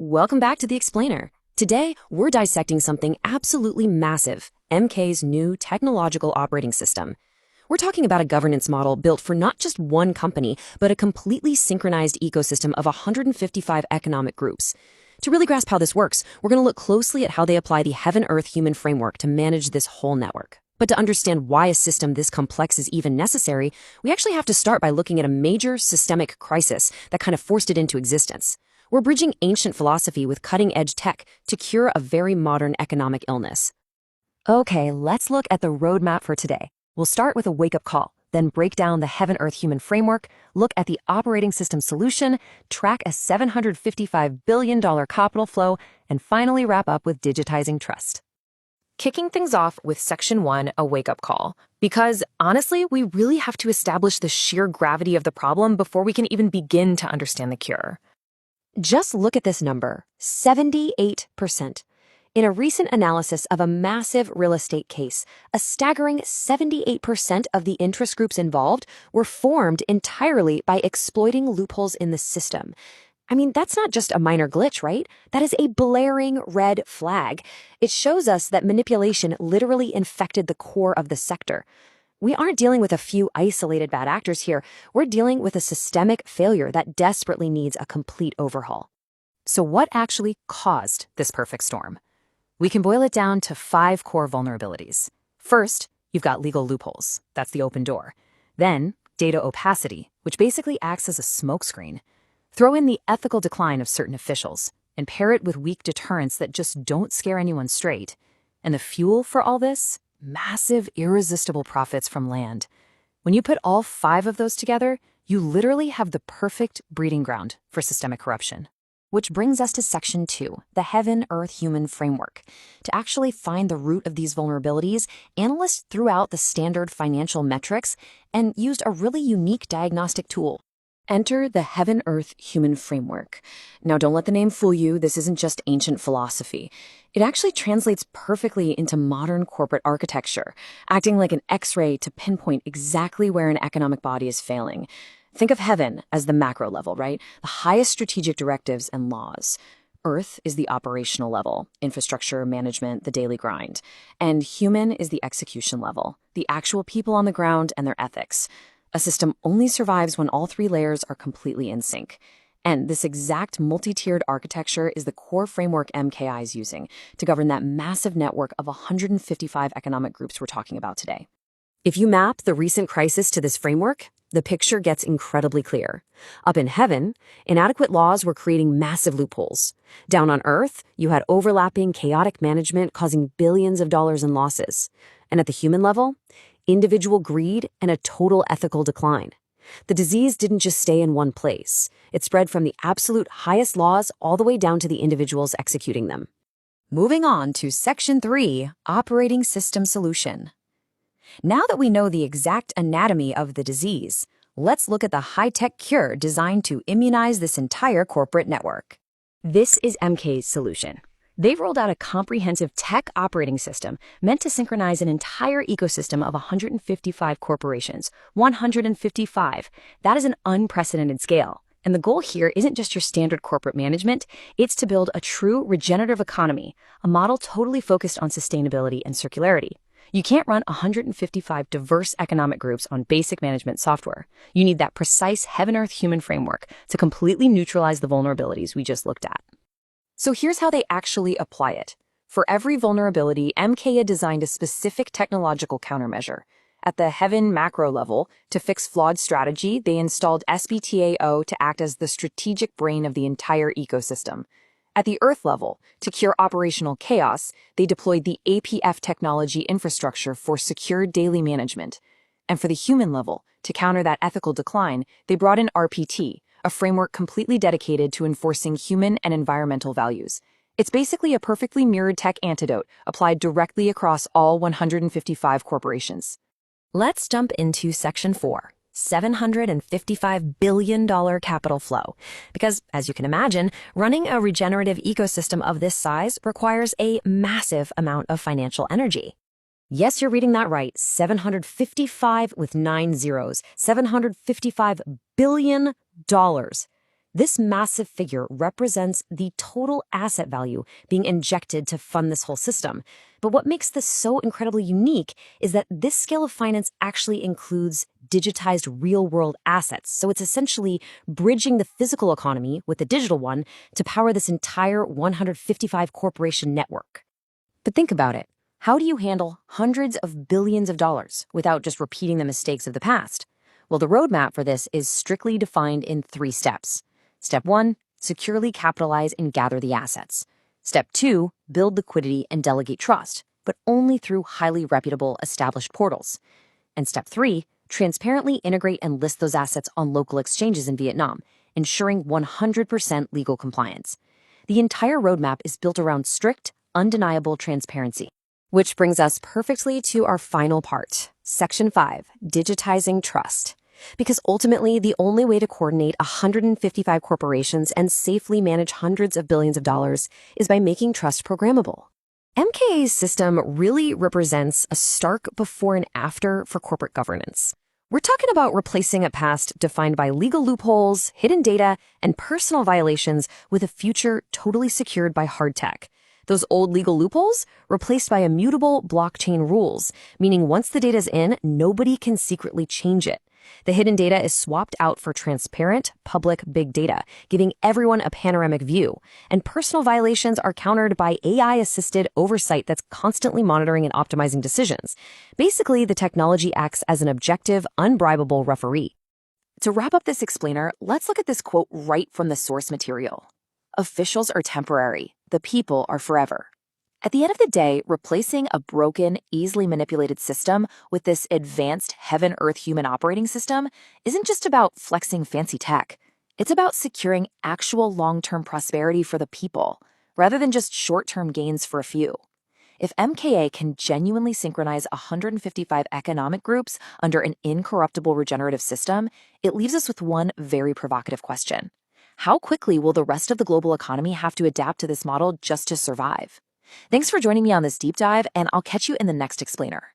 Welcome back to The Explainer. Today, we're dissecting something absolutely massive, MK's new technological operating system. We're talking about a governance model built for not just one company, but a completely synchronized ecosystem of 155 economic groups. To really grasp how this works, we're going to look closely at how they apply the Heaven-Earth-Human framework to manage this whole network. But to understand why a system this complex is even necessary, we actually have to start by looking at a major systemic crisis that kind of forced it into existence. We're bridging ancient philosophy with cutting-edge tech to cure a very modern economic illness. Okay, let's look at the roadmap for today. We'll start with a wake-up call, then break down the Heaven-Earth-Human framework, look at the operating system solution, track a $755 billion capital flow, and finally wrap up with digitizing trust. Kicking things off with Section 1, a wake-up call. Because, honestly, we really have to establish the sheer gravity of the problem before we can even begin to understand the cure. Just look at this number, 78%. In a recent analysis of a massive real estate case, a staggering 78% of the interest groups involved were formed entirely by exploiting loopholes in the system. I mean, that's not just a minor glitch, right? That is a blaring red flag. It shows us that manipulation literally infected the core of the sector. We aren't dealing with a few isolated bad actors here. We're dealing with a systemic failure that desperately needs a complete overhaul. So what actually caused this perfect storm? We can boil it down to 5 core vulnerabilities. First, you've got legal loopholes. That's the open door. Then, data opacity, which basically acts as a smokescreen. Throw in the ethical decline of certain officials, and pair it with weak deterrents that just don't scare anyone straight. And the fuel for all this? Massive, irresistible profits from land. When you put all 5 of those together, you literally have the perfect breeding ground for systemic corruption. Which brings us to Section 2, the Heaven-Earth-Human framework. To actually find the root of these vulnerabilities, analysts threw out the standard financial metrics and used a really unique diagnostic tool. Enter the Heaven-Earth-Human framework. Now, don't let the name fool you. This isn't just ancient philosophy. It actually translates perfectly into modern corporate architecture, acting like an X-ray to pinpoint exactly where an economic body is failing. Think of heaven as the macro level, right? The highest strategic directives and laws. Earth is the operational level, infrastructure, management, the daily grind. And human is the execution level, the actual people on the ground and their ethics. A system only survives when all 3 layers are completely in sync. And this exact multi-tiered architecture is the core framework MKA is using to govern that massive network of 155 economic groups we're talking about today. If you map the recent crisis to this framework, the picture gets incredibly clear. Up in heaven, inadequate laws were creating massive loopholes. Down on earth, you had overlapping, chaotic management causing billions of dollars in losses. And at the human level, individual greed and a total ethical decline. The disease didn't just stay in one place. It spread from the absolute highest laws all the way down to the individuals executing them. Moving on to Section 3, Operating System Solution. Now that we know the exact anatomy of the disease, let's look at the high-tech cure designed to immunize this entire corporate network. This is MK's solution. They've rolled out a comprehensive tech operating system meant to synchronize an entire ecosystem of 155 corporations. 155. That is an unprecedented scale. And the goal here isn't just your standard corporate management, it's to build a true regenerative economy, a model totally focused on sustainability and circularity. You can't run 155 diverse economic groups on basic management software. You need that precise Heaven-Earth-Human framework to completely neutralize the vulnerabilities we just looked at. So here's how they actually apply it. For every vulnerability, MKA designed a specific technological countermeasure. At the Heaven macro level, to fix flawed strategy, they installed SBTAO to act as the strategic brain of the entire ecosystem. At the Earth level, to cure operational chaos, they deployed the APF technology infrastructure for secure daily management. And for the human level, to counter that ethical decline, they brought in RPT, a framework completely dedicated to enforcing human and environmental values. It's basically a perfectly mirrored tech antidote applied directly across all 155 corporations. Let's jump into Section 4, $755 billion capital flow. Because, as you can imagine, running a regenerative ecosystem of this size requires a massive amount of financial energy. Yes, you're reading that right. 755 with 9 zeros. $755 billion. This massive figure represents the total asset value being injected to fund this whole system. But what makes this so incredibly unique is that this scale of finance actually includes digitized real-world assets. So it's essentially bridging the physical economy with the digital one to power this entire 155 corporation network. But think about it. How do you handle hundreds of billions of dollars without just repeating the mistakes of the past? Well, the roadmap for this is strictly defined in 3 steps. Step 1, securely capitalize and gather the assets. Step 2, build liquidity and delegate trust, but only through highly reputable established portals. And Step 3, transparently integrate and list those assets on local exchanges in Vietnam, ensuring 100% legal compliance. The entire roadmap is built around strict, undeniable transparency. Which brings us perfectly to our final part, Section 5, digitizing trust. Because ultimately, the only way to coordinate 155 corporations and safely manage hundreds of billions of dollars is by making trust programmable. MKA's system really represents a stark before and after for corporate governance. We're talking about replacing a past defined by legal loopholes, hidden data, and personal violations with a future totally secured by hard tech. Those old legal loopholes replaced by immutable blockchain rules, meaning once the data's in, nobody can secretly change it. The hidden data is swapped out for transparent, public big data, giving everyone a panoramic view. And personal violations are countered by AI-assisted oversight that's constantly monitoring and optimizing decisions. Basically, the technology acts as an objective, unbribable referee. To wrap up this explainer, let's look at this quote right from the source material. Officials are temporary. The people are forever. At the end of the day, replacing a broken, easily manipulated system with this advanced heaven-earth human operating system isn't just about flexing fancy tech. It's about securing actual long-term prosperity for the people, rather than just short-term gains for a few. If MKA can genuinely synchronize 155 economic groups under an incorruptible regenerative system, it leaves us with one very provocative question. How quickly will the rest of the global economy have to adapt to this model just to survive? Thanks for joining me on this deep dive, and I'll catch you in the next explainer.